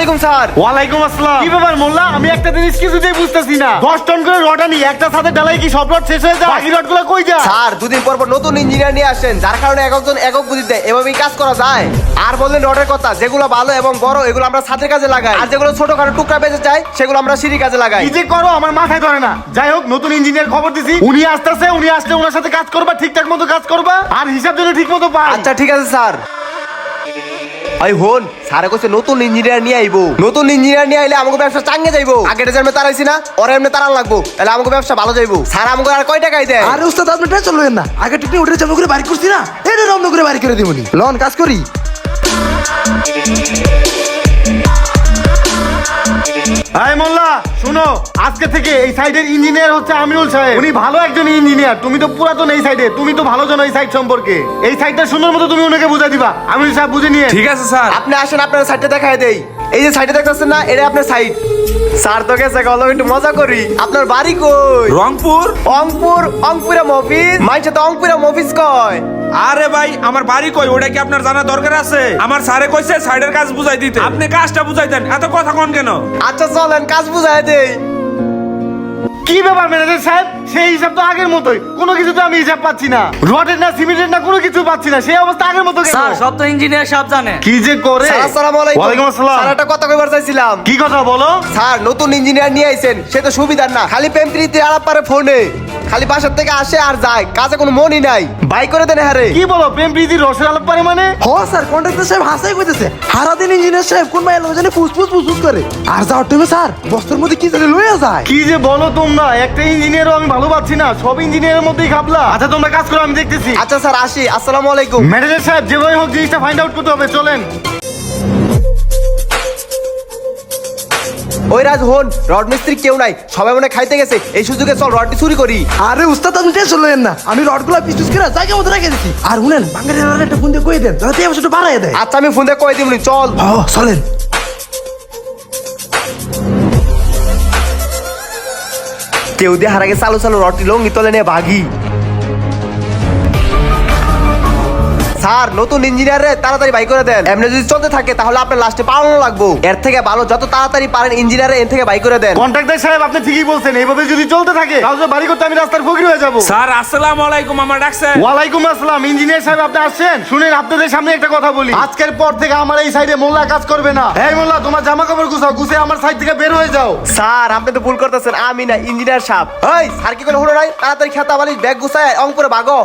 আলাইকুম স্যার। ওয়ালাইকুম আসসালাম। কি ব্যাপার মোল্লা, আমি একটা জিনিস কিছুতেই বুঝতেছি না। 10 টন করে রড আনি, একটা সাথে ডালাই কি সব রড শেষ হয়ে যায়? বাকি রডগুলো কই যায়? স্যার দুদিন পর পর নতুন ইঞ্জিনিয়ার নিয়ে আসেন, যার কারণে একজন একক বুদ্ধি দেয়, এভাবেই কাজ করা যায়। আর বললেন রডের কথা, যেগুলো ভালো এবং বড় এগুলো আমরা ছাদের কাজে লাগাই, আর যেগুলো ছোটখাটো টুকরা বেঁচে যায় সেগুলো আমরা সিঁড়ি কাজে লাগাই। কি যে করো আমার মাথায় ধরে না। যাই হোক, নতুন ইঞ্জিনিয়ার খবর দিছি, উনি আসতেছে। উনি আসলে ওনার সাথে কাজ করবা, ঠিকঠাক মতো কাজ করবা, আর হিসাব যেন ঠিক মতো পাই। আচ্ছা ঠিক আছে স্যার। আই হন স্যারে কইছে নতুন ইঞ্জিনিয়ার নিয়ে আইবো, নতুন ইঞ্জিনিয়ার নিয়ে আইলে আমাকে ব্যবসা চাঙ্গে যাইবো। আগেটা যেমন তারাইছি না, ওরা এমনি তারান লাগবো, তাহলে আমাকে ব্যবসা ভালো যাইবো। স্যার আমাকে আর কয় টাকাই দেয়? আরে উস্তাদ আপনি টেনশন লইেন না, আগে টিকনি উঠে চামড়া করে বাড়ি করছি না, এটা রমন করে বাড়ি করে দিবনি। লন কাজ করি। এই মোল্লা শুনো, আজকে থেকে এই সাইডের ইঞ্জিনিয়ার হচ্ছে আমিনুল সাহেব। উনি ভালো একজন ইঞ্জিনিয়ার। তুমি তো পুরাতন এই সাইডে, তুমি তো ভালো জানো এই সাইড সম্পর্কে। এই সাইডটা সুন্দর মতো তুমি ওনাকে বুঝাই দিবা। আমিনুল সাহেব বুঝে নিয়ে। ঠিক আছে স্যার। আপনি আসেন, আপনার সাইডটা দেখাই দেই। এই যে সাইডে দেখতেছেন না, এটা আপনার সাইড। স্যার তো গেছে গেল, একটু মজা করি। আপনার বাড়ি কই? রংপুর। অংপুরা মফিস। মাইছে তো অংপুরা মফিস কয়। আরে ভাই, আমার বাড়ি কই ওটা কি আপনার জানা দরকার আছে? আমার স্যারে কইছে সাইডের কাজ বুঝাই দিতে, আপনি কাজটা বুঝাই দেন, এত কথা কোন কেন? আচ্ছা চলেন কাজ বুঝাই দেই। কি ব্যাপার ম্যানেজার সাহেব, সেই হিসাব তো আগের মতোই। কোনো কিছু তো আমি হিসাব পাচ্ছি না। রডের না সিমেন্টের না কোনো কিছু পাচ্ছি না। সেই অবস্থা আগের মতো কেন? স্যার সব তো ইঞ্জিনিয়ার সাহেব জানে। কি যে করে। স্যার আসসালামু আলাইকুম। ওয়ালাইকুম আসসালাম। স্যার একটা কথা কইবার চাইছিলাম। কি কথা বলো? স্যার নতুন ইঞ্জিনিয়ার নিয়ে আইছেন, সে তো সুবিধার না, খালি প্রেম প্রীতি আলাপ পারে ফোনে, খালি বাসার থেকে আসে আর যায়, কাজে কোনো মনই নাই। বাই করে দেন হারে। কি বলো, প্রেম প্রীতির রসের আলাপ পারে মানে? হ স্যার, কন্ট্রাক্টর সাহেব হাসাই কইতেছে সারাদিন ইঞ্জিনিয়ার সাহেব কোন মাইল জানি ফুসফুস করে, আর যাওয়ার টাইমে স্যার বস্তার মধ্যে কি জানি লইয়া যায়। কি যে বলো তোমরা, একটা ইঞ্জিনিয়ারও আমি ভালো পাচ্ছি না, সব ইঞ্জিনিয়ারের মধ্যেই খাবলা। আচ্ছা তোমরা কাজ করো, আমি দেখতেছি। আচ্ছা স্যার আসি, আসসালামু আলাইকুম। ম্যানেজার সাহেব যেভাবে হোক জিনিসটা ফাইন্ড আউট করতে হবে, চলেন। ওই রাজ হন, রড মিস্ত্রি কেউ নাই, সবাই মনে হয় খাইতে গেছে, এই সুযোগে চল রডটি চুরি করি। আরে উস্তাদ আপনি টেনশন লইেন না, আমি রডগুলা পিস করে জায়গা মতো রেখে দিছি। আর শুনেন বাঙালির একটা ফোন দিয়ে কই দেন, যাতে এই বছরটা বাড়ায় দেয়। আচ্ছা আমি ফোন দিয়ে কই দিমনি, চল। চলেন। কেউ দিয়ে হারাগে চালু চালু রডটি লঙ্গি তলে নিয়ে ভাগি। স্যার নতুন ইঞ্জিনিয়ারে তাড়াতাড়ি বাই করে দেন, এমনি যদি চলতে থাকে তাহলে আপনার লাস্টে পাওয়ানো লাগবো। এর থেকে ভালো যত তাড়াতাড়ি পারেন ইঞ্জিনিয়ারে এর থেকে বাই করে দেন। কন্ট্রাক্টর সাহেব আপনি ঠিকই বলছেন, এইভাবে যদি চলতে থাকে তাহলে বাড়ি করতে আমি রাস্তার ফকির হয়ে যাবো। স্যার আসসালামু আলাইকুম, আমার ডাকছেন? ওয়ালাইকুম আসসালাম। ইঞ্জিনিয়ার সাহেব আপনি আসছেন? শুনেন, আপনাদের সামনে একটা কথা বলি, আজকের পর থেকে আমার এই সাইডে মোল্লা কাজ করবে না। এই মোল্লা, তোমার জামা কাপড় গুছাও, গুছে আমার সাইড থেকে বের হয়ে যাও। স্যার আপনি তো ভুল করতেছেন, আমি না ইঞ্জিনিয়ার সাহেব। এই স্যার কি করে হলো নাই, তাড়াতাড়ি খেতা বালিশ ব্যাগ গুছায় অঙ্কুরে ভাগো।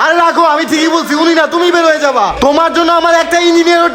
আরে রাখো, আমি ঠিকই বলছি, উনি না তুমি বের হয়ে যাবা। তোমার জন্য আমার একটা ইঞ্জিনিয়ার